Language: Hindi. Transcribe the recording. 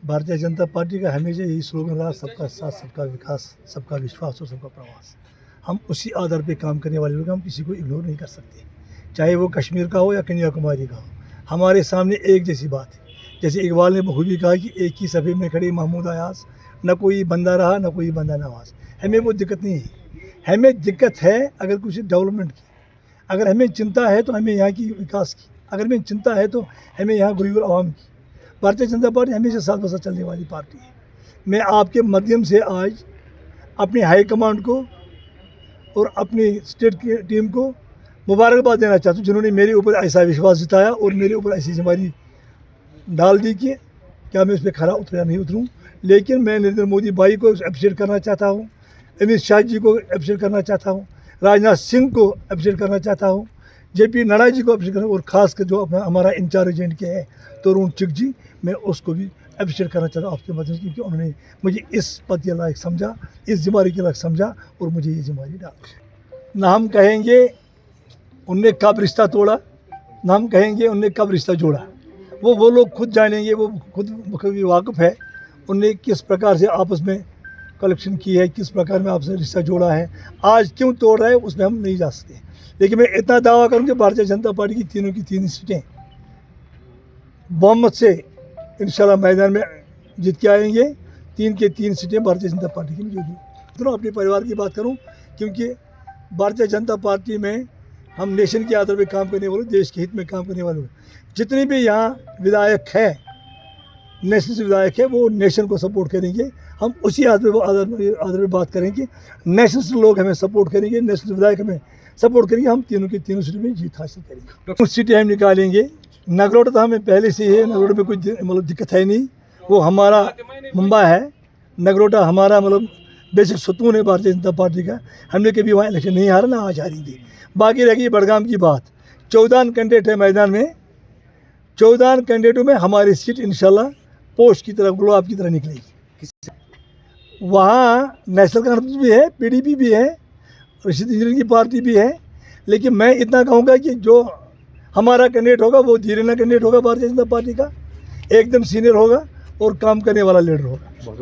भारतीय जनता पार्टी का हमेशा यही स्लोगन रहा, सबका साथ, सबका विकास, सबका विश्वास और सबका प्रवास। हम उसी आधार पे काम करने वाले लोग, हम किसी को इग्नोर नहीं कर सकते, चाहे वो कश्मीर का हो या कन्याकुमारी का हो। हमारे सामने एक जैसी बात है। जैसे इकबाल ने बखूबी कहा कि एक ही सफ़े में खड़े महमूद अयाज, न कोई बंदा रहा न कोई बंदा नवाज। हमें वो दिक्कत नहीं है। हमें दिक्कत है अगर कुछ डेवलपमेंट की, अगर हमें चिंता है तो हमें यहाँ की विकास की, अगर हमें चिंता है तो हमें यहाँ गरीब आवाम की। भारतीय जनता पार्टी हमेशा साथ बसा चलने वाली पार्टी है। मैं आपके माध्यम से आज अपनी हाईकमांड को और अपनी स्टेट की टीम को मुबारकबाद देना चाहता हूँ, जिन्होंने मेरे ऊपर ऐसा विश्वास जताया और मेरे ऊपर ऐसी जिम्मेदारी डाल दी कि क्या मैं उस पर खरा उतरा नहीं उतरूँ। लेकिन मैं नरेंद्र मोदी भाई को अप्रिशिएट करना चाहता हूँ, अमित शाह जी को अप्रिशिएट करना चाहता हूँ, राजनाथ सिंह को अप्रिशिएट करना चाहता हूँ, JP नड्डा जी को अप्रिशिएट करना, और ख़ास कर जो अपना हमारा इंचार्ज एजेंट के है तरुण चुग जी, मैं उसको भी अप्रिशिएट करना चाहता हूँ आपके माध्यम से, क्योंकि उन्होंने मुझे इस पद के लायक समझा, इस जिम्मेदारी के लायक समझा और मुझे ये जिम्मेदारी डाली। ना हम कहेंगे उनने कब रिश्ता तोड़ा, ना हम कहेंगे उनने कब रिश्ता जोड़ा। वो लोग खुद जानेंगे, वो खुद वाकिफ़ है उनने किस प्रकार से आपस में कलेक्शन की है, किस प्रकार में आपसे रिश्ता जोड़ा है, आज क्यों तोड़ रहा है उसमें हम नहीं जा सकते। लेकिन मैं इतना दावा करूँ कि भारतीय जनता पार्टी की तीनों की तीन सीटें बहुमत से इंशाल्लाह मैदान में जीत के आएंगे। 3 की 3 सीटें भारतीय जनता पार्टी की मौजूद हैं। दोनों अपने परिवार की बात करूं, क्योंकि भारतीय जनता पार्टी में हम नेशन के आधार पर काम करने वाले, देश के हित में काम करने वाले, जितने भी यहाँ विधायक है, नेशन से विधायक है, वो नेशन को सपोर्ट करेंगे। हम उसी आधार पर बात करेंगे, नेशन से लोग हमें सपोर्ट करेंगे, नेशन से विधायक हमें सपोर्ट करेंगे, हम तीनों की तीनों सीटों में जीत हासिल करेंगे। कुछ सीटें हम निकालेंगे। नगरोटा तो हमें पहले से ही है, नगरोटा में कोई मतलब दिक्कत है नहीं, वो हमारा मुंबई है। नगरोटा हमारा मतलब बेसिक सतून है भारतीय जनता पार्टी का। हमने कभी वहाँ इलेक्शन नहीं हारा, ना आज हारेंगे। बाकी रह गई बड़गाम की बात। 14 कैंडिडेट है मैदान में, 14 कैंडिडेटों में हमारी सीट इंशाल्लाह पोस्ट की तरफ, गुलाब की तरह निकलेगी। वहाँ नेशनल कांग्रेस भी है, PDP भी है, रशीद इंजीनियर की पार्टी भी है। लेकिन मैं इतना कहूँगा कि जो हमारा कैंडिडेट होगा वो धीरेना कैंडिडेट होगा भारतीय जनता पार्टी का, एकदम सीनियर होगा और काम करने वाला लीडर होगा।